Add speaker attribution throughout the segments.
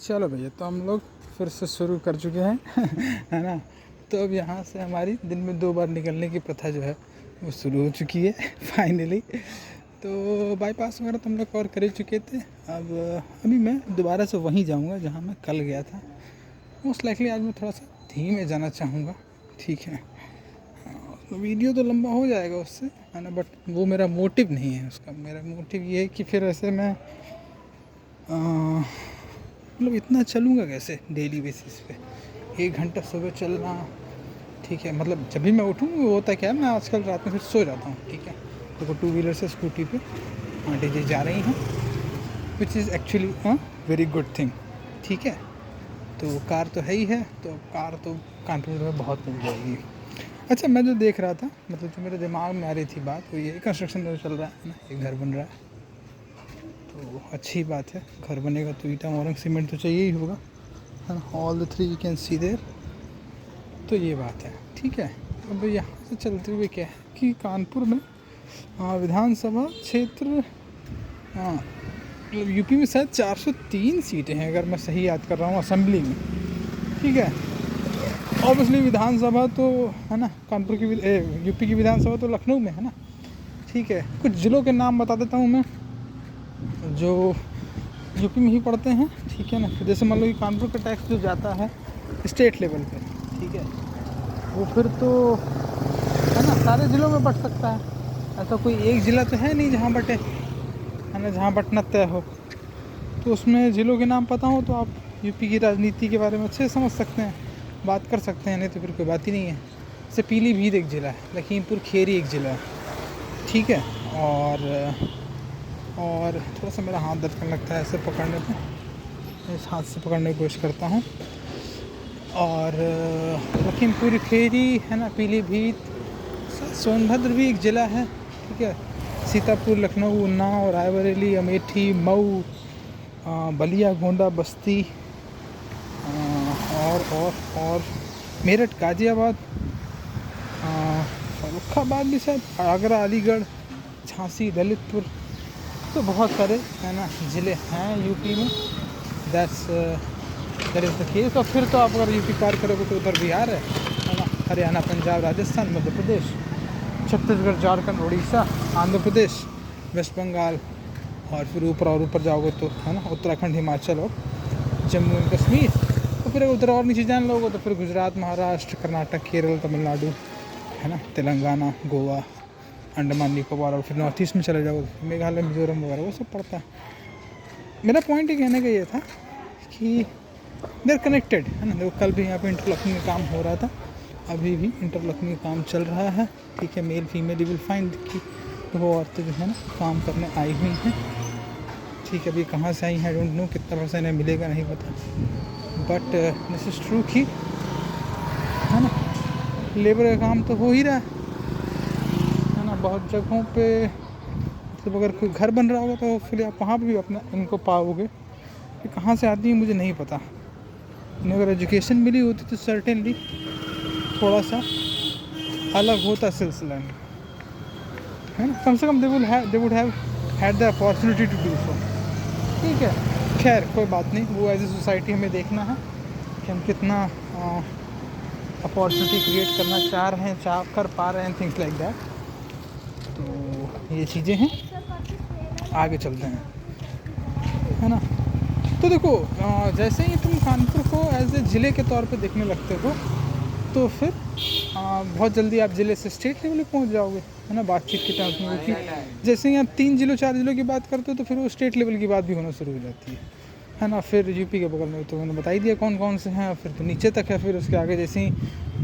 Speaker 1: चलो भैया, तो हम लोग फिर से शुरू कर चुके हैं है ना। तो अब यहाँ से हमारी दिन में 2 बार निकलने की प्रथा जो है वो शुरू हो चुकी है फाइनली। तो बाईपास वगैरह तो हम लोग कवर कर ही चुके थे। अब अभी मैं दोबारा से वहीं जाऊँगा जहाँ मैं कल गया था। मोस्ट लाइकली आज मैं थोड़ा सा धीमे जाना चाहूँगा, ठीक है। तो वीडियो तो लंबा हो जाएगा उससे, है ना, बट वो मेरा मोटिव नहीं है उसका। मेरा मोटिव ये है कि फिर ऐसे मैं मतलब इतना चलूँगा कैसे डेली बेसिस पे। 1 घंटा सुबह चलना, ठीक है। मतलब जब भी मैं उठूँ वो होता क्या है, मैं आजकल रात में फिर सो जाता हूँ, ठीक है। तो 2 व्हीलर से स्कूटी पे आंटी जी जा रही हैं, which is actually a very good thing, ठीक है। तो कार तो है ही है, तो कार तो कानपुर में बहुत मिल जाएगी। अच्छा, मैं जो देख रहा था, मतलब जो मेरे दिमाग में आ रही थी बात, वो ये कंस्ट्रक्शन जो चल रहा है ना, एक घर बन रहा है। तो अच्छी बात है, घर बनेगा तो ईंटा मोरंग सीमेंट तो चाहिए ही होगा, है ना। All the 3 you can see there. तो ये बात है, ठीक है। अब यहाँ से चलते हुए क्या है कि कानपुर में विधानसभा क्षेत्र, मतलब यूपी में शायद 403 सीटें हैं अगर मैं सही याद कर रहा हूँ असेंबली में, ठीक है। ऑब्वियसली विधानसभा तो है ना कानपुर की, यूपी की विधानसभा तो लखनऊ में है ना, ठीक है। कुछ ज़िलों के नाम बता देता हूँ मैं जो यूपी में ही पड़ते हैं, ठीक है ना। तो जैसे मान लो कि कानपुर का टैक्स जो जाता है स्टेट लेवल पे, ठीक है, वो फिर तो है ना सारे ज़िलों में बट सकता है। ऐसा कोई एक ज़िला तो है नहीं जहाँ बटे, है ना, जहाँ बटना तय हो। तो उसमें ज़िलों के नाम पता हो तो आप यूपी की राजनीति के बारे में अच्छे से समझ सकते हैं, बात कर सकते हैं। नहीं तो फिर कोई बात ही नहीं है। जैसे पीलीभीत एक ज़िला है, लखीमपुर खीरी एक ज़िला है, ठीक है। और थोड़ा सा मेरा हाथ दर्द करने लगता है ऐसे पकड़ने पे, इस हाथ से पकड़ने की कोशिश करता हूँ। और लखीमपुर खीरी है ना, पीलीभीत, सोनभद्र भी एक ज़िला है, ठीक है। सीतापुर, लखनऊ, उन्नाव, रायबरेली, अमेठी, मऊ, बलिया, गोंडा, बस्ती, और मेरठ, गाज़ियाबाद, फर्रुखाबाद भी शायद, आगरा, अलीगढ़, झांसी, ललितपुर। तो बहुत सारे है ना ज़िले हैं यूपी में। That is the case. और फिर तो आप अगर यूपी पार करोगे तो उधर बिहार है ना, हरियाणा, पंजाब, राजस्थान, मध्य प्रदेश, छत्तीसगढ़, झारखंड, उड़ीसा, आंध्र प्रदेश, वेस्ट बंगाल, और फिर ऊपर जाओगे तो है ना उत्तराखंड, हिमाचल और जम्मू एंड कश्मीर। तो फिर उधर और नीचे जान लोगे तो फिर गुजरात, महाराष्ट्र, कर्नाटक, केरल, तमिलनाडु, है ना, तेलंगाना, गोवा, अंडमान निकोबार, और फिर नॉर्थ ईस्ट में चले जाओ तो मेघालय, मिजोरम वगैरह वो सब पड़ता है। मेरा पॉइंट ये कहने का ये था कि देर कनेक्टेड, है ना। देखो कल भी यहाँ पे इंटरलॉकिंग का काम हो रहा था, अभी भी इंटरलॉकिंग का काम चल रहा है, ठीक है। Male female you will find कि वो औरतें जो है ना काम करने आई हुई हैं, ठीक है। अभी कहाँ से आई हैं आई डोंट नो, कितना पैसा इन्हें मिलेगा नहीं पता, बट दिस इज़ ट्रू कि है ना लेबर का काम तो हो ही रहा है ना बहुत जगहों पे। मतलब अगर कोई घर बन रहा होगा तो फिर आप वहाँ पे भी अपना इनको पाओगे। कि कहाँ से आती है मुझे नहीं पता, इन्हें अगर एजुकेशन मिली होती तो सर्टेनली थोड़ा सा अलग होता सिलसिला में, है ना। कम से कम they would have had the opportunity to do so, ठीक है। खैर कोई बात नहीं, वो एज ए सोसाइटी हमें देखना है कि हम कितना अपॉर्चुनिटी क्रिएट करना चाह रहे हैं, कर पा रहे हैं, थिंग्स लाइक दैट। तो ये चीज़ें हैं, आगे चलते हैं, है ना। तो देखो जैसे ही तुम कानपुर को एज ए ज़िले के तौर पे देखने लगते हो तो फिर बहुत जल्दी आप ज़िले से स्टेट लेवल पे पहुंच जाओगे, है ना, बातचीत के टर्म्स में। क्योंकि जैसे ही आप 3 ज़िलों 4 ज़िलों की बात करते हो तो फिर वो स्टेट लेवल की बात भी होना शुरू हो जाती है ना। फिर यूपी के बगल में तो मैंने बता ही दिया कौन कौन से हैं, फिर तो नीचे तक है। फिर उसके आगे जैसे ही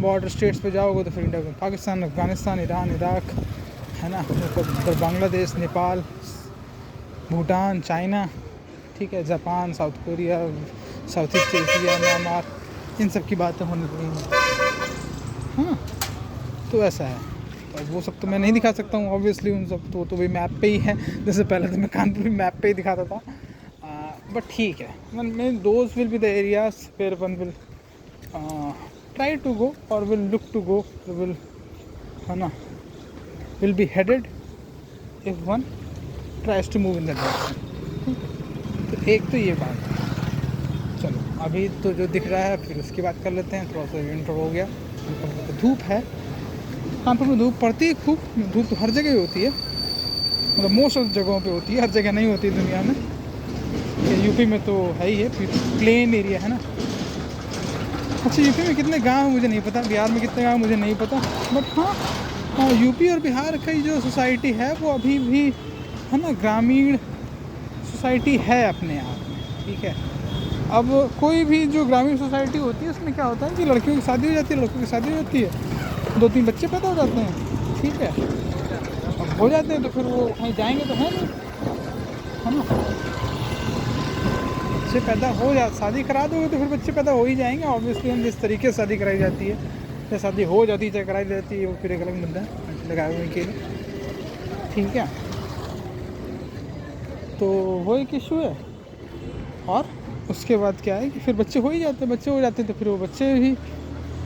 Speaker 1: बॉर्डर स्टेट्स पे जाओगे तो फिर इंडिया में पाकिस्तान, अफ़गानिस्तान, ईरान, इराक, है ना, फिर बांग्लादेश, नेपाल, भूटान, चाइना, ठीक है, Japan, South Korea, South East Asia, Myanmar, इन सब की बातें होने लगी हैं, हाँ। तो ऐसा है। अब वो सब तो मैं नहीं दिखा सकता हूँ ऑब्वियसली, उन सब तो भी मैप पे ही है। जैसे पहले तो मैं कानपुर मैप पे ही दिखाता था, बट ठीक है। मैं those will be the areas where one will try to go or will look to go, will, है ना, will be headed if one tries to move in that direction. तो एक तो ये बात है। चलो अभी तो जो दिख रहा है फिर उसकी बात कर लेते हैं। थोड़ा सा इंट्रो हो गया। धूप है कानपुर में, धूप पड़ती है खूब। धूप तो हर जगह होती है, मतलब मोस्ट ऑफ जगहों पे होती है, हर जगह नहीं होती दुनिया में। यूपी में तो है ही है, प्लेन एरिया है ना। अच्छा, यूपी में कितने गांव हैं मुझे नहीं पता, बिहार में कितने गांव मुझे नहीं पता, बट हाँ यूपी और बिहार की जो सोसाइटी है वो अभी भी है ना ग्रामीण सोसाइटी है अपने आप में, ठीक है। अब कोई भी जो ग्रामीण सोसाइटी होती है उसमें क्या होता है कि लड़कियों की शादी हो जाती है, लड़कों की शादी हो जाती है, 2-3 बच्चे पैदा हो जाते हैं, ठीक है। अब हो जाते हैं तो फिर वो कहीं जाएंगे तो है नहीं, है ना। बच्चे पैदा हो जा शादी करा दोगे तो फिर बच्चे पैदा हो ही जाएंगे ऑब्वियसली। हम जिस तरीके से शादी कराई जाती है, या शादी हो जाती है चाहे कराई जाती है, वो फिर एक अलग मुद्दा है लगाए हुए के लिए, ठीक है। तो वो एक इशू है। और उसके बाद क्या है कि फिर बच्चे हो ही जाते हैं, बच्चे हो जाते हैं तो फिर वो बच्चे भी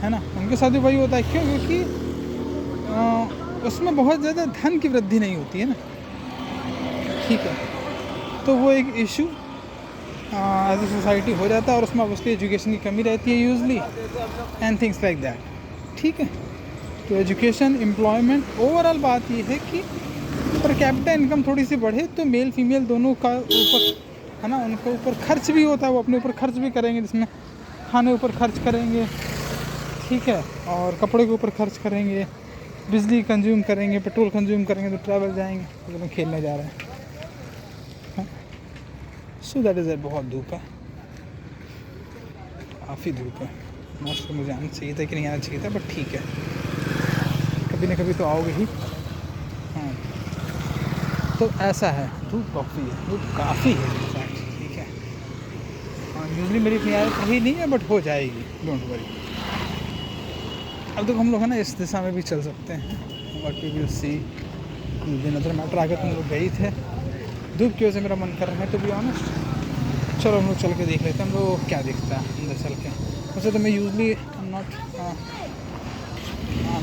Speaker 1: है ना उनके साथ भी वही होता है। क्यों? क्योंकि उसमें बहुत ज़्यादा धन की वृद्धि नहीं होती है ना, ठीक है। तो वो एक इशू एज ए सोसाइटी हो जाता है, और उसमें उसकी एजुकेशन की कमी रहती है usually and things like that, ठीक है। तो एजुकेशन, एम्प्लॉयमेंट, ओवरऑल बात ये है कि पर कैपिटा इनकम थोड़ी सी बढ़े तो मेल फीमेल दोनों का ऊपर है ना, उनके ऊपर खर्च भी होता है, वो अपने ऊपर खर्च भी करेंगे, जिसमें खाने ऊपर खर्च करेंगे, ठीक है, और कपड़े के ऊपर खर्च करेंगे, बिजली कंज्यूम करेंगे, पेट्रोल कंज्यूम करेंगे, तो ट्रैवल जाएंगे, तो हम खेलने जा रहे हैं। सो दैट इज़ बहुत धूप है, काफ़ी धूप है। मोस्ट मुझे आना चाहिए था कि नहीं आना चाहिए था, बट ठीक है, कभी ना कभी तो आओगे ही। हाँ, तो ऐसा है, धूप काफ़ी है, धूप काफ़ी है इनफैक्ट, ठीक है। हाँ, यूजली मेरी इतनी आदत रही नहीं है, बट हो जाएगी, डोंट वरी। अब तो हम लोग है ना इस दिशा में भी चल सकते हैं, वट वी विल सी। मुझे नज़र मैटर आकर तुम लोग गई थे, धूप की वजह से मेरा मन कर रहा है टू बी ऑनेस्ट। चलो हम लोग चल के देख लेते हैं हम लोग क्या दिखता है अंदर चल के। वैसे तो मैं usually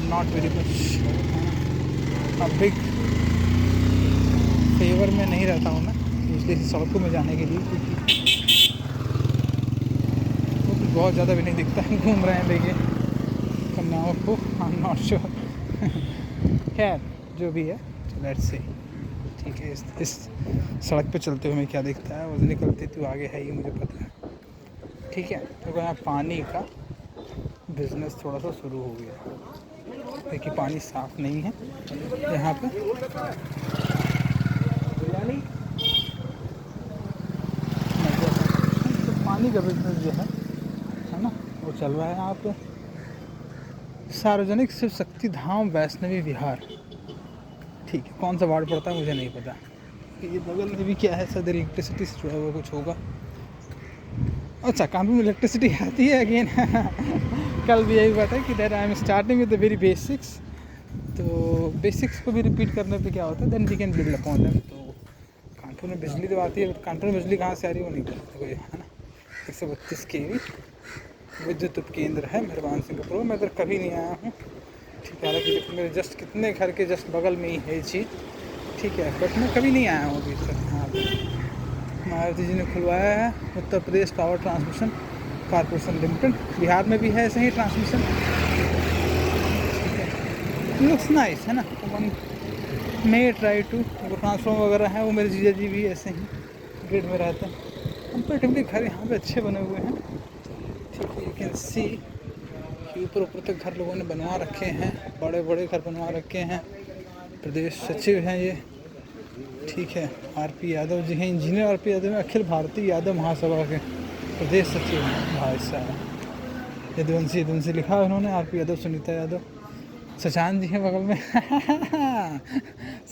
Speaker 1: not very much big favour में नहीं रहता हूँ मैं यूजली सड़कों में जाने के लिए, क्योंकि तो बहुत ज़्यादा भी नहीं दिखता है, घूम रहे हैं लेके कन्याओं को, आई एम नॉट श्योर। खैर जो भी है, लेट्स सी, ठीक है। इस सड़क पे चलते हुए हमें क्या दिखता है, वो निकलती तो आगे है ही, मुझे पता है, ठीक है। तो यहाँ पानी का बिजनेस थोड़ा सा शुरू हो गया, देखिए पानी साफ नहीं है यहाँ पे, तो पानी का बिजनेस जो है ना वो चल रहा है यहाँ पे। सार्वजनिक शिव शक्ति धाम वैष्णवी विहार, ठीक है। कौन सा वार्ड पड़ता है मुझे नहीं पता। ये बगल में भी क्या है, शायद इलेक्ट्रिसिटी से जुड़ा हुआ कुछ होगा। अच्छा, कानपुर में इलेक्ट्रिसिटी आती है अगेन। कल भी यही बात है कि that I am starting with the very basics. तो बेसिक्स को भी रिपीट करने पे क्या होता है, then we can build upon them. तो कानपुर में बिजली तो आती है, कानपुर में बिजली कहाँ से आ रही है वो नहीं पता कोई, है ना। 132 kV विद्युत उपकेंद्र है मेहरबान सिंहपुर। मैं इधर कभी नहीं आया हूँ, ठीक है। हालांकि मेरे जस्ट कितने घर के जस्ट बगल में ही है ये चीज़, ठीक है, बट मैं कभी नहीं आया हूँ अभी तक यहाँ पर। मारुति जी ने खुलवाया है Uttar Pradesh power transmission corporation limited. Bihar में भी है ऐसे ही ट्रांसमिशन, ठीक है। लुक्स नाइस है ना। वन मे ट्राई टू, वो ट्रांसफॉर्मर वगैरह है, वो मेरे जीजा जी भी ऐसे ही ग्रिड में रहते हैं। कंपेरेटिवली घर यहाँ पे अच्छे बने हुए हैं, ठीक है। यू कैन सी ऊपर ऊपर तक घर लोगों ने बनवा रखे हैं, बड़े बड़े घर बनवा रखे हैं। प्रदेश सचिव हैं ये, ठीक है। आरपी यादव जी हैं, इंजीनियर आरपी यादव, अखिल भारतीय यादव महासभा के प्रदेश सचिव हैं भाई साहब। यदुवंशी लिखा है उन्होंने, आरपी यादव, सुनीता यादव, सचान जी हैं बगल में।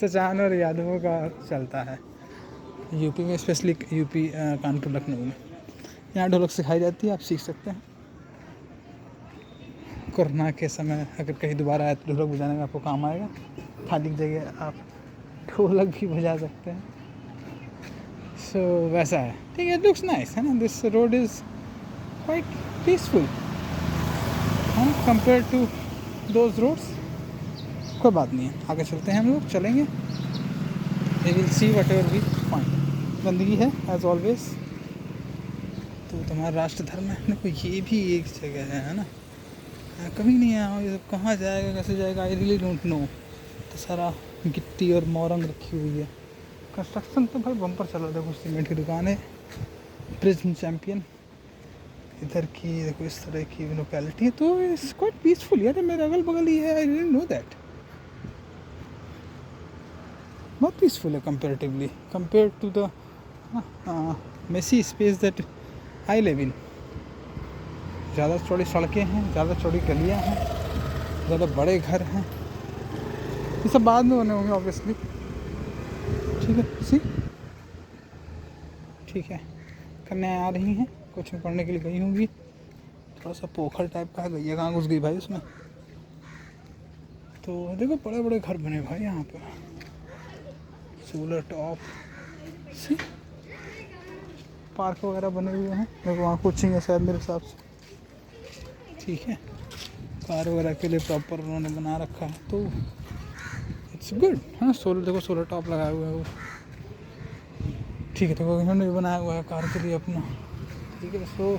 Speaker 1: सचान और यादवों का चलता है यूपी में, स्पेशली यूपी कानपुर लखनऊ में। यहाँ ढोलक सिखाई जाती है, आप सीख सकते हैं। कोरोना के समय अगर कहीं दोबारा आए तो ढोलक बजाने में आपको काम आएगा। खाली जगह आप ढोलक भी बजा सकते हैं। सो वैसा है, ठीक है। लुक्स नाइस है ना। This road is quite peaceful compare to those roads. कोई बात नहीं है, आगे चलते हैं हम लोग, चलेंगे। We will see whatever we find. गंदगी है एज ऑलवेज, तो तुम्हारा राष्ट्र धर्म है। देखो ये भी एक जगह है ना, कभी नहीं आया हूँ। ये सब कहाँ जाएगा, कैसे जाएगा, आई रियली डोंट नो। तो सारा गिट्टी और मोरंग रखी हुई है। कंस्ट्रक्शन तो भाई बम्पर चल रहा था। कुछ सीमेंट की दुकान है, प्रिज्म चैम्पियन इधर की। देखो इस तरह की लोकेलिटी है, तो इट्स क्वाइट पीसफुल यार। मेरे अगल बगल ही है, आई डिडंट नो दैट। बहुत पीसफुल है comparatively, compare to the messy space that I live in. ज़्यादा चौड़ी सड़कें हैं, ज़्यादा चौड़ी गलियाँ हैं, ज़्यादा बड़े घर हैं। ये सब बाद में होने होंगे ऑब्वियसली। ठीक है, सी ठीक है। कन्याएं आ रही हैं, कुछ में पढ़ने के लिए गई होंगी। थोड़ा सा पोखर टाइप का है, गैया कहाँ घुस गई भाई उसमें। तो देखो बड़े बड़े घर बने भाई यहाँ पे, सोलर टॉप। सी पार्क वगैरह बने हुए हैं। देखो वहाँ कोचिंग है शायद मेरे हिसाब से। ठीक है, कार वगैरह के लिए प्रॉपर उन्होंने बना रखा है, तो इट्स गुड। हाँ सोलर, देखो सोलर टॉप लगाया हुआ है वो। ठीक है, देखो इन्होंने भी बनाया हुआ है कार के लिए अपना। ठीक है, सो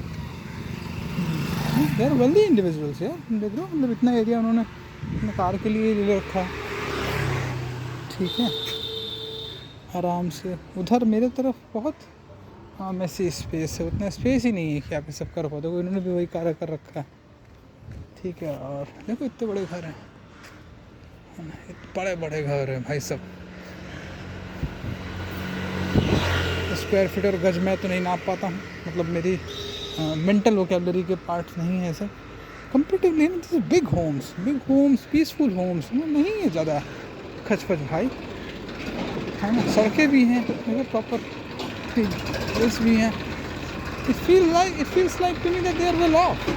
Speaker 1: यार वेल्दी इंडिविजुअल्स यार, देख रहे हो मतलब इतना एरिया उन्होंने अपने कार के लिए ले रखा है। ठीक है, आराम से। उधर मेरे तरफ बहुत मैसी स्पेस है, उतना स्पेस ही नहीं है कि आप ये सब कर पाओ। देखो इन्होंने भी वही कार कर रखा है। ठीक है, और देखो इतने बड़े घर हैं, बड़े बड़े घर हैं भाई सब। स्क्वायर फीट और गज में तो नहीं नाप पाता हूँ, मतलब मेरी मेंटल वोकेबलरी के पार्ट नहीं है ऐसे। Comparatively this is big homes, peaceful homes नहीं है ज़्यादा खचपच भाई, है ना। सड़कें भी हैं, देखो प्रॉपर प्लेस भी हैं। It feels like to me that they are well off.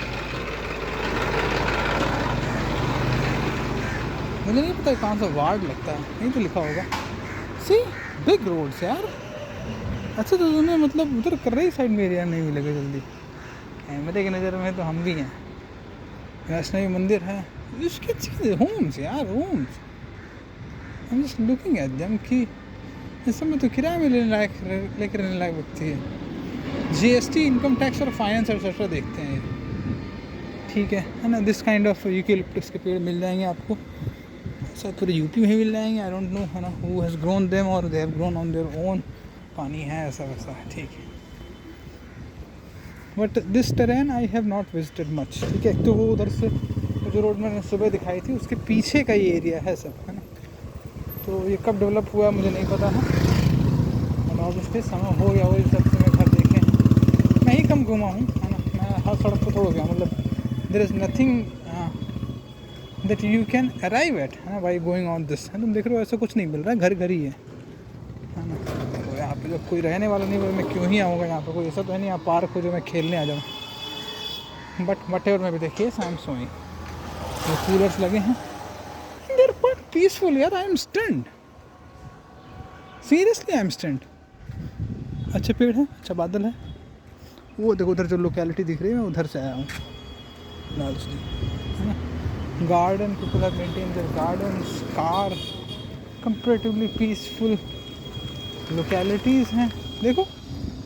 Speaker 1: मुझे नहीं पता कहाँ सा वार्ड लगता है, नहीं तो लिखा होगा। सी बिग रोड्स यार। अच्छा, तो तुम्हें मतलब उधर कर रही साइड में एरिया नहीं मिलेगा जल्दी। कैमरे की नज़र में तो हम भी हैं। वैष्णवी मंदिर है, इसकी चीज़ होम्स यार, homes. I am just looking at them कि इस समय तो किराए में लेकर रहने लायक व्यक्ति है। जीएसटी, इनकम टैक्स और फाइनेंस एक्सेट्रा देखते हैं। ठीक है ना। दिस काइंड ऑफ यूकेलिप्टस के पेड़ मिल जाएंगे आपको, शायद पूरे यूपी में ही मिल जाएंगे, आई डोंट नो, है ना। हु हैज़ ग्रोन देम और they have grown on their own. पानी है ऐसा वैसा है, ठीक है। But this terrain I have not visited much. ठीक है, तो वो उधर से जो रोड मैंने सुबह दिखाई थी उसके पीछे का ये एरिया है सब, है ना। तो ये कब डेवलप हुआ मुझे नहीं पता है, और ऑब्वियसली समय हो गया वो इस सब से मैं घर देखे। मैं ही कम घूमा हूँ, है ना। मैं हर सड़क पर थोड़ा गया, मतलब there is nothing that you can arrive at, है ना, बाई गोइंग ऑन दिस। है तुम देख रहे हो ऐसा कुछ नहीं मिल रहा है, घर घर ही है ना। तो यहाँ पे जब कोई रहने वाला नहीं, मैं क्यों ही आऊँगा यहाँ पे। कोई ऐसा तो है नहीं यहाँ पार्क हो जो मैं खेलने आ जाऊँ। बट वट एवर मैं भी देखिए आई एम सोइंग। ये कूलर्स लगे हैं, देयर क्वाइट पीसफुल यार। I am stunned, seriously I am stunned. अच्छे पेड़ हैं, अच्छा बादल है। वो देखो उधर जो लोकेलिटी दिख रही है, मैं उधर से आया हूँ लार्जली, है ना। Garden, people have maintain their gardens, car, comparatively peaceful localities हैं। देखो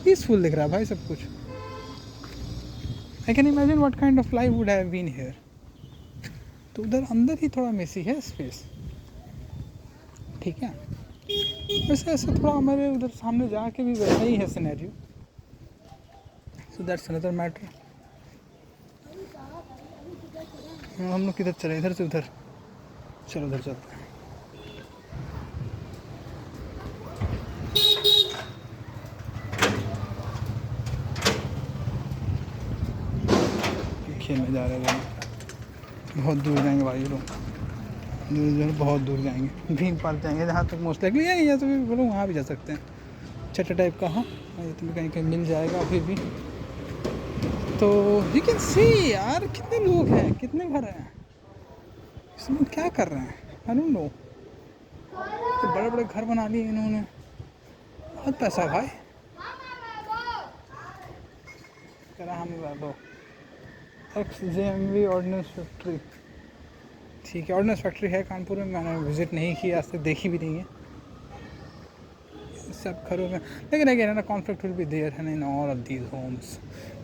Speaker 1: पीसफुल दिख रहा है भाई सब कुछ। I can imagine what kind of life would have been here. तो उधर अंदर ही थोड़ा मेसी है स्पेस, ठीक है। वैसे ऐसे थोड़ा हमारे उधर सामने जाके भी वैसा ही है scenario. So that's another matter. हम लोग किधर चले, इधर से उधर, चलो उधर चलते हैं। खेलने जा रहे हैं, बहुत दूर जाएंगे भाई लोग, दूर बहुत दूर जाएंगे। भीम पार्क जाएंगे, जहाँ तक मोस्ट लाइकली है, या तो फिर बोलो वहाँ भी जा सकते हैं, छठा टाइप का। हाँ ये तो कहीं कहीं मिल जाएगा अभी भी। तो यू कैन सी यार कितने लोग हैं, कितने घर हैं, इसमें क्या कर रहे हैं, आई डोंट नो। तो बड़े बड़े घर बना लिए इन्होंने, बहुत पैसा भाई। करा हमें बाबो XJMV ऑर्डिनेंस फैक्ट्री। ठीक है, ऑर्डिनेंस फैक्ट्री है कानपुर में, मैंने विज़िट नहीं किया, आज तक देखी भी नहीं है। सब घरों में, लेकिन अगेन ना कॉन्फ्लिक्ट विल बी देयर है in all of these homes,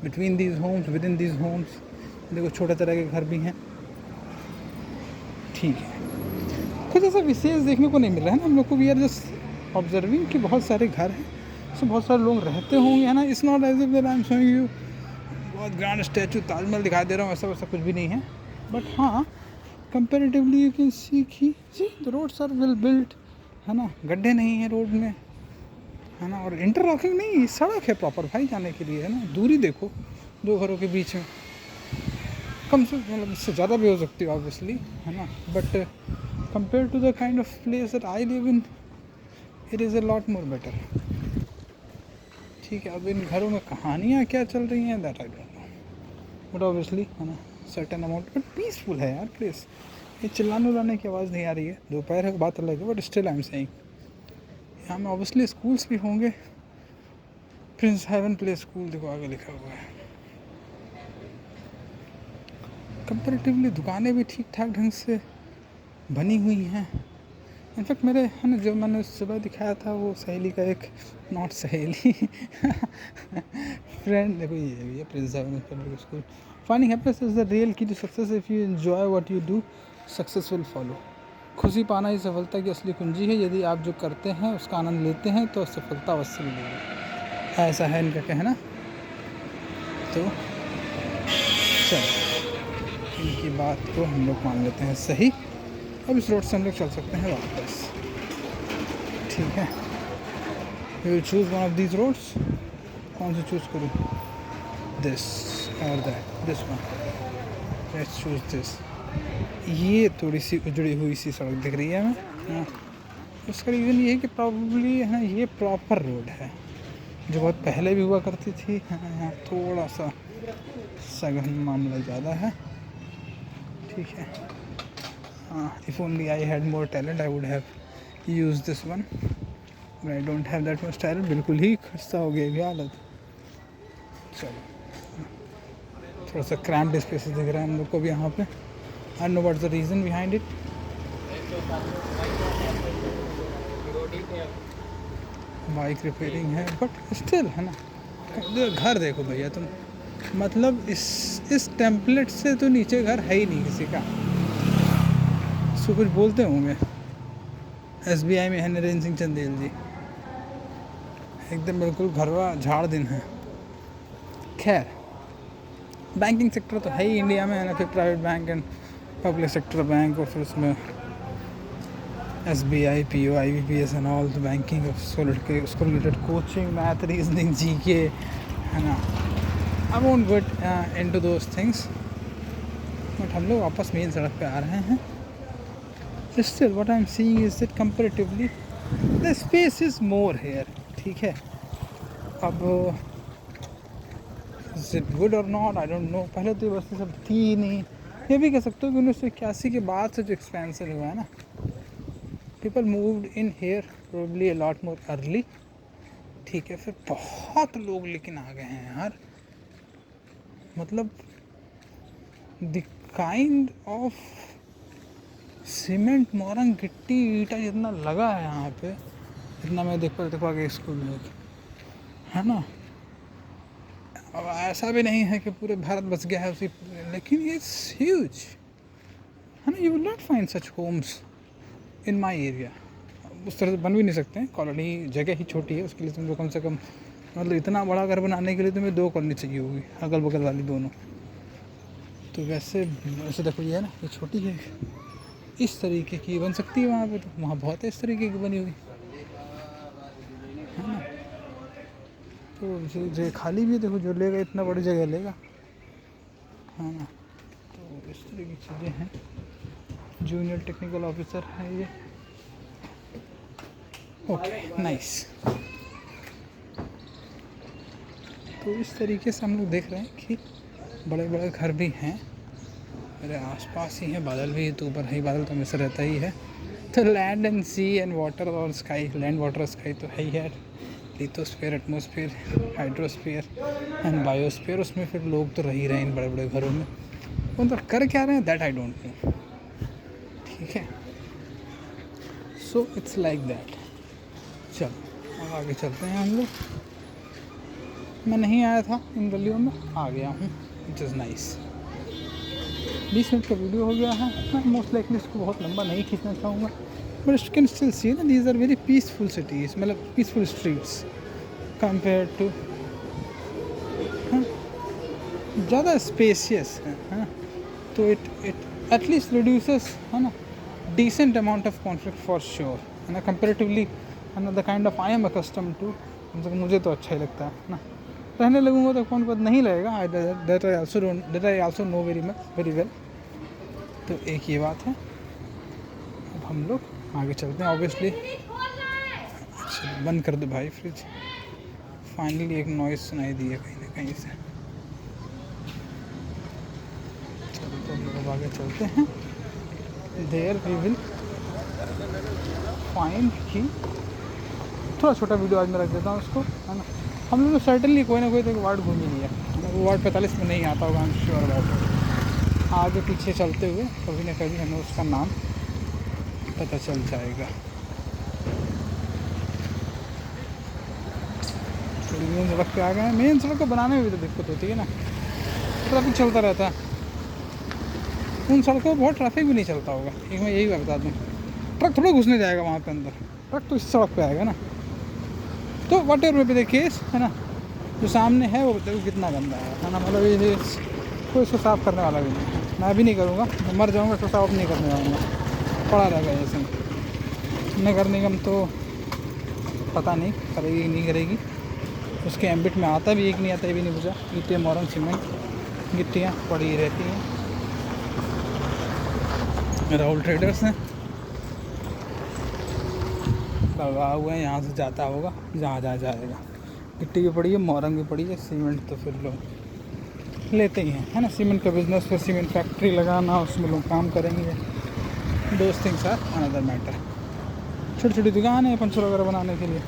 Speaker 1: between these homes, within these homes. देखो छोटे तरह के घर भी हैं, ठीक है, कुछ ऐसा विशेष देखने को नहीं मिल रहा है ना हम लोग को। वी आर जस्ट ऑब्जर्विंग कि बहुत सारे घर हैं, उसमें बहुत सारे लोग रहते होंगे, है ना। It's not as if that I am showing you बहुत ग्रैंड स्टैचू ताजमहल दिखाई दे रहा हूँ, ऐसा वैसा कुछ भी नहीं है। बट हाँ, कंपेरेटिवली यू कैन सी कि the roads are well built, है ना, गड्ढे नहीं है रोड में, है ना, और इंटरलॉकिंग नहीं, सड़क है प्रॉपर भाई जाने के लिए, है ना। दूरी देखो दो घरों के बीच में, कम से मतलब इससे ज़्यादा भी हो सकती है ऑब्वियसली, है ना, but compare to the kind of place that I live in, it is a lot more better. ठीक है, अब इन घरों में कहानियाँ क्या चल रही हैं that I don't no, but obviously, है ना, सर्टेन अमाउंट, बट पीसफुल है यार प्लेस। ये चिल्लाने उल्लाने की आवाज़ नहीं आ रही है, दोपहर है बात अलग है, but still I am saying यहाँ में ऑब्वियसली स्कूल्स भी होंगे। प्रिंस हेवन प्ले स्कूल देखो आगे लिखा हुआ है। कंपेरेटिवली दुकानें भी ठीक ठाक ढंग से बनी हुई हैं। इनफैक्ट मेरे, है ना, जो मैंने सुबह दिखाया था वो सहेली का एक, नॉट सहेली फ्रेंड, देखो ये भी है Prince Haven Public School. Finding happiness is the real key to success, if you enjoy what you do success will follow. खुशी पाना ही सफलता की असली कुंजी है, यदि आप जो करते हैं उसका आनंद लेते हैं तो सफलता अवश्य मिलेगी, ऐसा है इनका कहना। तो चलो इनकी बात को हम लोग मान लेते हैं सही। अब इस रोड से हम लोग चल सकते हैं वापस, ठीक है। We will choose one of these roads, कौन से चूज़ करूँ, दिस और that, this one, let's choose this. ये थोड़ी सी उजड़ी हुई सी सड़क दिख रही है हमें, हाँ। उसका रीज़न ये है कि प्रॉब्ली, है ना, ये प्रॉपर रोड है जो बहुत पहले भी हुआ करती थी, यहाँ थोड़ा सा सघन मामला ज़्यादा है, ठीक है। हाँ, if only I had more talent I would have use this one, but I don't have that much talent. बिल्कुल ही खस्ता हो गई हालत। चलो थोड़ा सा क्रैम्प्ड स्पेसेस दिख रहा है हम लोग को भी यहाँ पे। I know what's the reason behind it. Bike repairing है, बट स्टिल, है ना, घर देखो भैया तुम, मतलब इस टेम्पलेट से तो नीचे घर है ही नहीं किसी का। इसको कुछ बोलते होंगे, SBI में है नरेंद्र सिंह चंदेल जी, एकदम बिल्कुल घरवा झाड़ दिन है। खैर, बैंकिंग सेक्टर तो है ही इंडिया में, है ना, फिर private bank and public sector bank, और फिर उसमें SBI, PO, IBPS and all the banking, उसको related coaching, math, reasoning, GK, है ना। I won't get into those things, but हम लोग वापस मेन सड़क पे आ रहे हैं। Still what I am seeing is that comparatively the space is more here, ठीक है। अब is it good or not, I don't know. पहले तो ये बस्ती सब थी ही नहीं। ये भी कह सकते हो कि 1981 के बाद से जो एक्सपेंशन हुआ है ना, people moved in here probably a lot more early, ठीक है। फिर बहुत लोग लेकिन आ गए हैं यार, मतलब द काइंड ऑफ सीमेंट, मोरंग, गिट्टी, ईटा जितना लगा है यहाँ पे, इतना मैं देखो आगे स्कूल में, है ना। अब ऐसा भी नहीं है कि पूरे भारत बस गया है उसी, लेकिन इट्स ह्यूज, है ना। You will not find such homes in my area. उस तरह से बन भी नहीं सकते हैं, कॉलोनी जगह ही छोटी है, उसके लिए तुमको कम से कम, मतलब इतना बड़ा घर बनाने के लिए तुम्हें 2 कॉलोनी चाहिए होगी, अगल बगल वाली दोनों। तो वैसे देखो ये है ना, ये छोटी है, इस तरीके की बन सकती है वहाँ पे, तो वहाँ बहुत है इस तरीके की बनी हुई, है ना। तो जो खाली भी देखो, जो लेगा इतना बड़ी जगह लेगा, है ना। तो इस तरह की चीज़ें हैं। जूनियर टेक्निकल ऑफिसर है ये, ओके नाइस। तो इस तरीके से हम लोग देख रहे हैं कि बड़े बड़े घर भी हैं, मेरे आसपास ही हैं, बादल भी तो ऊपर है ही, बादल तो हमेशा रहता ही है। तो land and sea and water और स्काई, लैंड वाटर स्काई तो है ही है। Lithosphere, atmosphere, hydrosphere and biosphere, उसमें फिर लोग तो रह ही रहे हैं इन बड़े बड़े घरों में। मतलब कर क्या रहे हैं दैट आई डोंट नो, ठीक है। So it's like that. चलो अब आगे चलते हैं हम लोग। मैं नहीं आया था इन गलियों में, आ गया हूँ, विच इज़ नाइस। 20 मिनट का वीडियो हो गया है। मैं मोस्ट लाइकली इसको बहुत लंबा नहीं खींचना चाहूँगा, but you can still see ना these are very peaceful cities, मतलब पीसफुल स्ट्रीट्स कंपेयर टू, ज़्यादा स्पेसियस है, तो इट एटलीस्ट रिड्यूसेस, है ना, decent amount of conflict for sure, है ना, कंपेरेटिवली, है ना, the kind of I am accustom to, मुझे तो अच्छा ही लगता है ना। रहने लगूंगा तो कौन पता नहीं लगेगा, that I also know very well. तो एक ये बात है। अब हम लोग आगे चलते हैं ऑब्वियसली। अच्छा, बंद कर दो भाई फ्रिज। फाइनली एक नॉइज़ सुनाई दी है कहीं ना कहीं से। चलो तो हम लोग आगे चलते हैं। देयर वी विल फाइंड कि थोड़ा छोटा वीडियो आज मैं रख देता हूँ उसको, है ना। हम लोग सर्टनली कोई ना कोई तो वार्ड घूम ही लिया, वो वार्ड 45 में नहीं आता होगा, आई एम श्योर अबाउट। आगे पीछे चलते हुए कभी ना कभी हमें उसका नाम पता चल जाएगा। थोड़ी मेन सड़क पे आ गए हैं। मेन सड़क को बनाने में भी तो दिक्कत होती है ना, ट्रैफिक चलता रहता है। उन सड़कों पर बहुत ट्रैफिक भी नहीं चलता होगा, एक मैं यही बता दूँ। ट्रक थोड़ा घुसने जाएगा वहाँ पे अंदर, ट्रक तो इस सड़क पे आएगा ना। तो वट एवर में भी केस, है ना, जो सामने है वो देखो कितना गंदा है ना, मतलब ये कोई इसको साफ़ करने वाला भी नहीं। मैं भी नहीं करूँगा, मैं मर जाऊँगा तो साफ नहीं करने जाऊँगा, पड़ा रहेगा ऐसे। नगर निगम तो पता नहीं करेगी नहीं करेगी, उसके एम्बिट में आता भी एक नहीं आता, ये भी नहीं बुझा। ईंटें मोरंग सीमेंट गिट्टियाँ पड़ी रहती हैं। राहुल ट्रेडर्स हैं लगा हुए हैं, यहाँ से जाता होगा जहाँ जाएगा। गिट्टी भी पड़ी है, मोरंग भी पड़ी है, सीमेंट तो फिर लोग लेते ही हैं, है ना। सीमेंट का बिजनेस, फिर सीमेंट फैक्ट्री लगाना, उसमें लोग काम करेंगे। Those things are another matter. छोटी छोटी दुकान है पंचर वगैरह बनाने के लिए,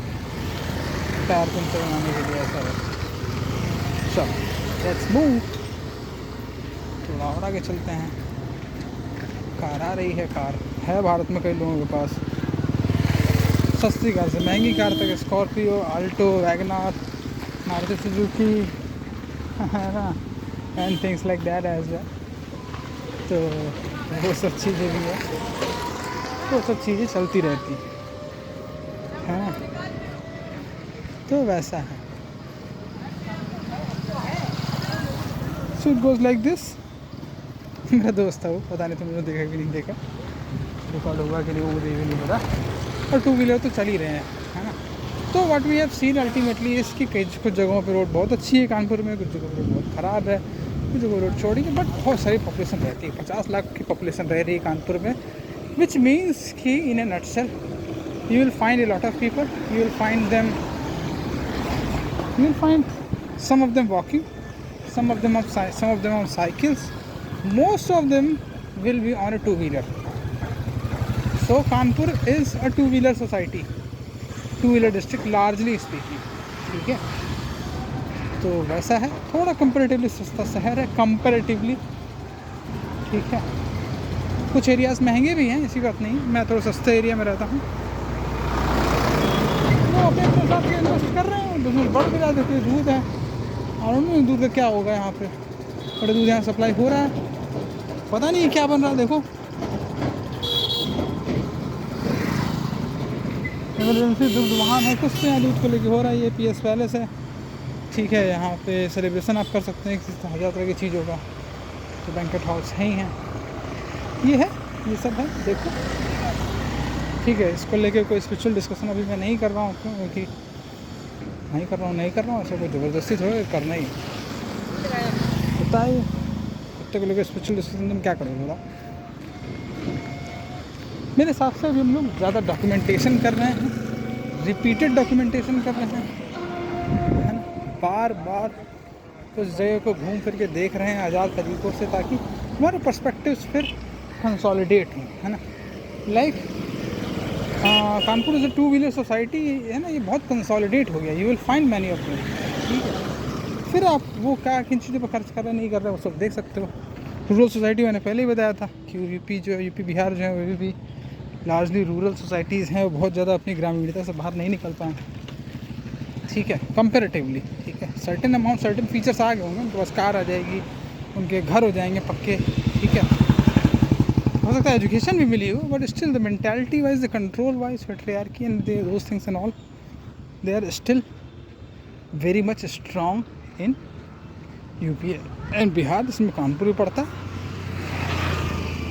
Speaker 1: टायर पंचर बनाने के लिए, ऐसा है। चलो लेट्स मूव, थोड़ा और आगे चलते हैं। कार आ रही है, कार है भारत में कई लोगों के पास, सस्ती कार से महंगी कार तक, Scorpio, Alto, WagonR, Maruti Suzuki, है ना, and things like that as well. तो वो सब चीज़ें भी है, वो सब चीज़ें चलती रहती है ना, तो वैसा है। So it goes like this. मेरा दोस्त था वो, पता नहीं तुमने देखा कि नहीं देखा, रिकॉर्ड होगा कि नहीं वो मुझे भी नहीं पता। और टू व्हीलर तो चल ही रहे हैं, है ना। तो what we have seen ultimately इसकी कुछ जगहों पे रोड बहुत अच्छी है कानपुर में, कुछ जगहों पर रोड बहुत ख़राब है, कुछ जगह रोड चौड़ी है, बट बहुत सारी पॉपुलेशन रहती है। 50 लाख की पॉपुलेशन रह रही है कानपुर में, विच मीन्स कि in a nutshell you will find a lot of people, you will find some of them walking, some of them on cycles, most of them will be on a two-wheeler. So Kanpur is a two-wheeler society, two-wheeler district largely speaking, ठीक है। तो वैसा है, थोड़ा comparatively सस्ता शहर है comparatively, ठीक है। कुछ एरियाज़ महंगे भी हैं, ऐसी बात नहीं, मैं थोड़ा सस्ते एरिया में रहता हूँ। वो अपने हिसाब से इन्वेस्ट कर रहे हैं, बिजनेस बढ़ भी रहा है। देखिए दूध है, और उनमें दूध का क्या होगा, यहाँ पे बड़े दूध यहाँ सप्लाई हो रहा है, पता नहीं क्या बन रहा है। देखो इमरजेंसी दुग्ध वाहन है, कुछ तो यहाँ दूध को लेके हो रहा है। ये PS पैलेस है, ठीक है। यहाँ पे सेलिब्रेशन आप कर सकते हैं, किसी हज़ार तरह की चीज़ होगा, तो बैंकेट हाउस है ही हैं, ये है, ये सब है। देखो ठीक है, इसको लेके कोई स्पिरिचुअल डिस्कशन अभी मैं नहीं कर रहा हूँ, क्योंकि नहीं कर रहा हूँ, ऐसा कोई ज़बरदस्ती थोड़ा करना ही होता है। कुत्ते को लेकर स्पिरिचुअल डिस्कशन तुम क्या करोगे बताओ। मेरे हिसाब से अभी हम लोग ज़्यादा डॉक्यूमेंटेशन कर रहे हैं, रिपीटेड डॉक्यूमेंटेशन कर रहे हैं, है ना। बार बार उस जगह को घूम फिर के देख रहे हैं आज़ाद तरीक़ों से, ताकि हमारे पर्सपेक्टिव्स फिर कंसोलिडेट हों, है ना। Like Kanpur is a two wheeler society, है ना, ये बहुत कंसोलिडेट हो गया। You will find many of them, ठीक है। फिर आप वो क्या किन चीज़ों पर खर्च कर रहे नहीं कर रहे, वो सब देख सकते हो। रूरल सोसाइटी मैंने पहले ही बताया था कि यूपी बिहार जो है वो भी लार्जली रूरल सोसाइटीज़ हैं, वो बहुत ज़्यादा अपनी ग्रामीणता से बाहर नहीं निकल पाए, ठीक है, कंपेरेटिवली। ठीक है, सर्टेन अमाउंट सर्टेन फीचर्स आ गए होंगे, उनके पास कार आ जाएगी, उनके घर हो जाएंगे पक्के। ठीक है, हो सकता है एजुकेशन भी मिली हो, but still the mentality wise, the control wise, patriarchy and those things and all, they are still very much strong in UP and Bihar, जिसमें कानपुर भी पड़ता है।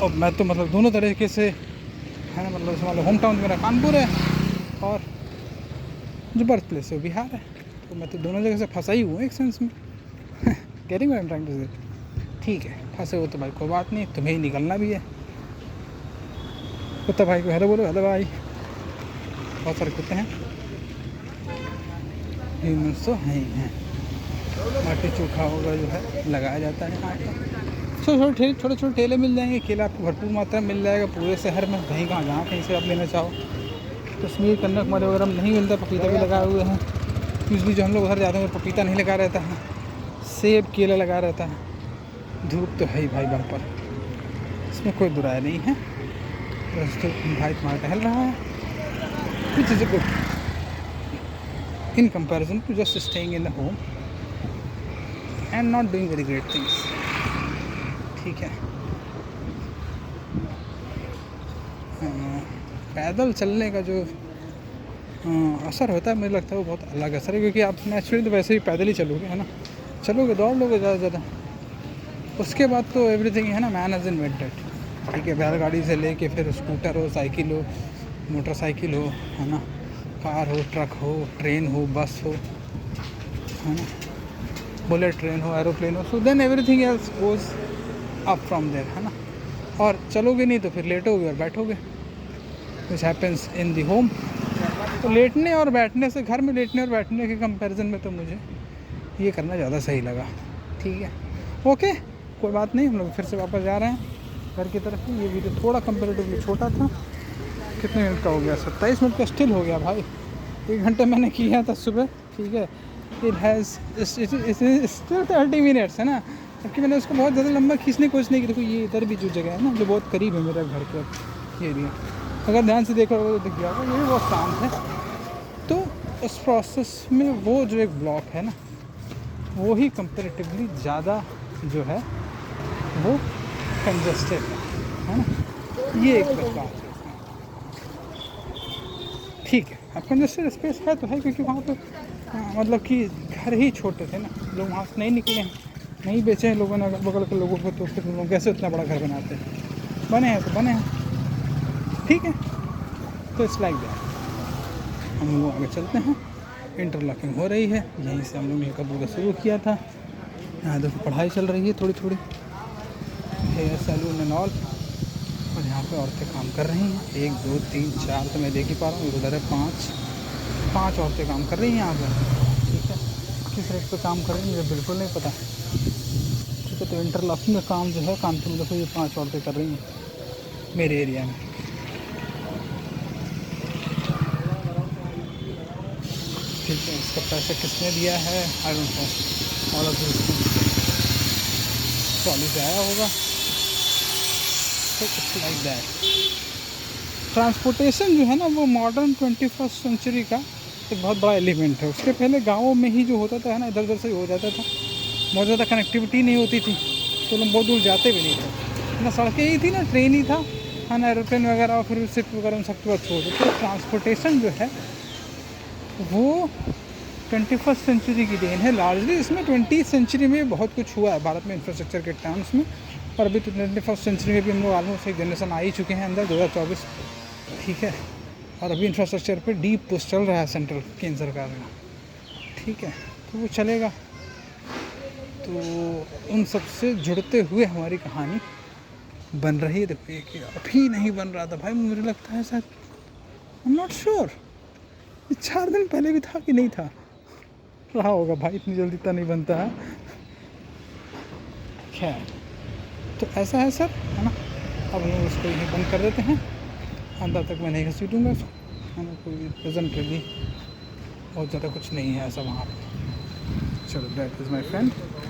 Speaker 1: और मैं तो मतलब दोनों तरीके से है ना, मतलब समझ लो होम टाउन मेरा कानपुर है और जो बर्थ प्लेस है वो बिहार है, तो मैं तो दोनों जगह से फंसा ही हूँ एक सेंस में। Getting what I am trying to say. ठीक है, फंसे हो तो भाई कोई बात नहीं, तुम्हें ही निकलना भी है। कुत्ता भाई को हेलो बोलो, हेलो भाई। बहुत सारे कुत्ते हैं, ह्यूमन्स तो हैं ही हैं। बाटी चोखा होगा जो है लगाया जाता है आटा। छोटे छोटे ठेले मिल जाएंगे, केला आपको भरपूर मात्रा में मिल जाएगा पूरे शहर में, कहीं कहाँ जहाँ कहीं से आप लेना चाहो। कश्मीर कन्याकुमारी वगैरह में नहीं मिलता, पपीता भी लगाए हुए हैं। यूजली जो हम लोग उधर जाते हैं पपीता नहीं लगा रहता है, सेब केला लगा रहता है। धूप तो है ही भाई बम्पर, इसमें कोई बुराई नहीं है। बस तो भाई तुम्हारा टहल रहा है, which is good in comparison to just staying in the home and not doing very great things. ठीक है, पैदल चलने का जो असर होता है, मुझे लगता है वो बहुत अलग असर है, क्योंकि आप नेचुरली तो वैसे ही पैदल ही चलोगे, है ना, चलोगे दौड़ लोगे ज़्यादा ज़्यादा। उसके बाद तो एवरीथिंग है ना, मैन हैज़ इन्वेंटेड। ठीक है, बैलगाड़ी से लेके फिर स्कूटर हो, साइकिल हो, मोटरसाइकिल हो, है ना, कार हो, ट्रक हो, ट्रेन हो, बस हो, है ना, बुलेट ट्रेन हो, एरोप्लेन हो, so then everything else goes up from there, है ना। और चलोगे नहीं तो फिर लेटोगे और बैठोगे, which happens in the home. तो लेटने और बैठने से, घर में लेटने और बैठने के कंपैरिजन में तो मुझे ये करना ज़्यादा सही लगा। ठीक है, ओके, कोई बात नहीं, हम लोग फिर से वापस जा रहे हैं घर की तरफ। ये वीडियो थोड़ा कंपेरेटिवली छोटा था। कितने मिनट का हो गया? 27 मिनट का स्टिल हो गया भाई, 1 घंटे मैंने किया था सुबह। ठीक है, इट हैज़ स्टिल 30 मिनट्स, है ना, जबकि मैंने उसको बहुत ज़्यादा लंबा खींचने की कोशिश नहीं की। देखो ये इधर भी जो जगह है ना, जो बहुत करीब है मेरे घर के, ये एरिया, अगर ध्यान से देखो तो दिख गया होगा, ये भी बहुत शांत है। तो उस प्रोसेस में वो जो एक ब्लॉक है ना, वो ही कंपेरेटिवली ज़्यादा जो है वो कंजस्टेड है ना, ये एक बदलाव है। ठीक है, अब कंजस्टेड स्पेस है तो है, क्योंकि वहाँ पे मतलब कि घर ही छोटे थे ना, लोग वहाँ से नहीं निकले हैं, नहीं बेचे हैं लोगों ने अगल बगल के लोगों को, तो फिर लोग कैसे उतना बड़ा घर बनाते हैं? बने हैं तो बने हैं। ठीक है, तो इट्स लाइक दैट। हम लोग आगे चलते हैं, इंटरलॉकिंग हो रही है, यहीं से हम लोग ने कबूतर शुरू किया था। यहाँ देखो पढ़ाई चल रही है थोड़ी थोड़ी, हेयर सैलून एंड ऑल, और यहाँ पे औरतें काम कर रही हैं। 1 2 3 4 तो मैं देख ही पा रहा हूँ, उधर है 5 औरतें काम कर रही हैं यहाँ पर। ठीक है, किस रेट पे काम कर रही हैं मुझे बिल्कुल नहीं पता। ठीक है, तो इंटरलॉकिंग का काम जो है कानपुर में, देखो ये 5 औरतें कर रही हैं मेरे एरिया में। ठीक है, इसका पैसा किसने दिया है आई don't no, all of this trolley से आया होगा। तो इट्स लाइक दैट। ट्रांसपोर्टेशन जो है ना, वो मॉडर्न 21st सेंचुरी का एक बहुत बड़ा एलिमेंट है। उसके पहले गाँवों में ही जो होता था, है ना, इधर उधर से हो जाता था, बहुत ज़्यादा कनेक्टिविटी नहीं होती थी, तो लोग बहुत दूर जाते भी नहीं थे ना, सड़कें ही थी ना, ट्रेन ही था, है ना, एरोप्लेन वगैरह, और फिर शिप वगैरह सब के बाद छोड़ दो। तो ट्रांसपोर्टेशन जो है वो 21st सेंचुरी की देन है लार्जली। इसमें 20th सेंचुरी में बहुत कुछ हुआ है भारत में इंफ्रास्ट्रक्चर के टर्म्स में, और अभी तो 21st सेंचुरी में भी हम लोग ऑलमोस्ट एक जनरेशन आ ही चुके हैं अंदर, 2024। ठीक है, और अभी इंफ्रास्ट्रक्चर पे डीप पुश चल रहा है सेंट्रल केंद्र सरकार का। ठीक है, तो वो चलेगा, तो उन सब से जुड़ते हुए हमारी कहानी बन रही है। देखो ये अभी नहीं बन रहा था भाई, मुझे लगता है शायद, आई एम नॉट श्योर, 4 दिन पहले भी था कि नहीं था, रहा होगा भाई, इतनी जल्दी तो नहीं बनता है। खैर, तो ऐसा है सर, है ना। अब हम लोग उसको यहीं बंद कर देते हैं, अंदर तक मैं नहीं घसीटूँगा उसको, है ना, कोई प्रेजेंटली बहुत ज़्यादा कुछ नहीं है ऐसा वहाँ पर। चलो, दैट इज़ माई फ्रेंड।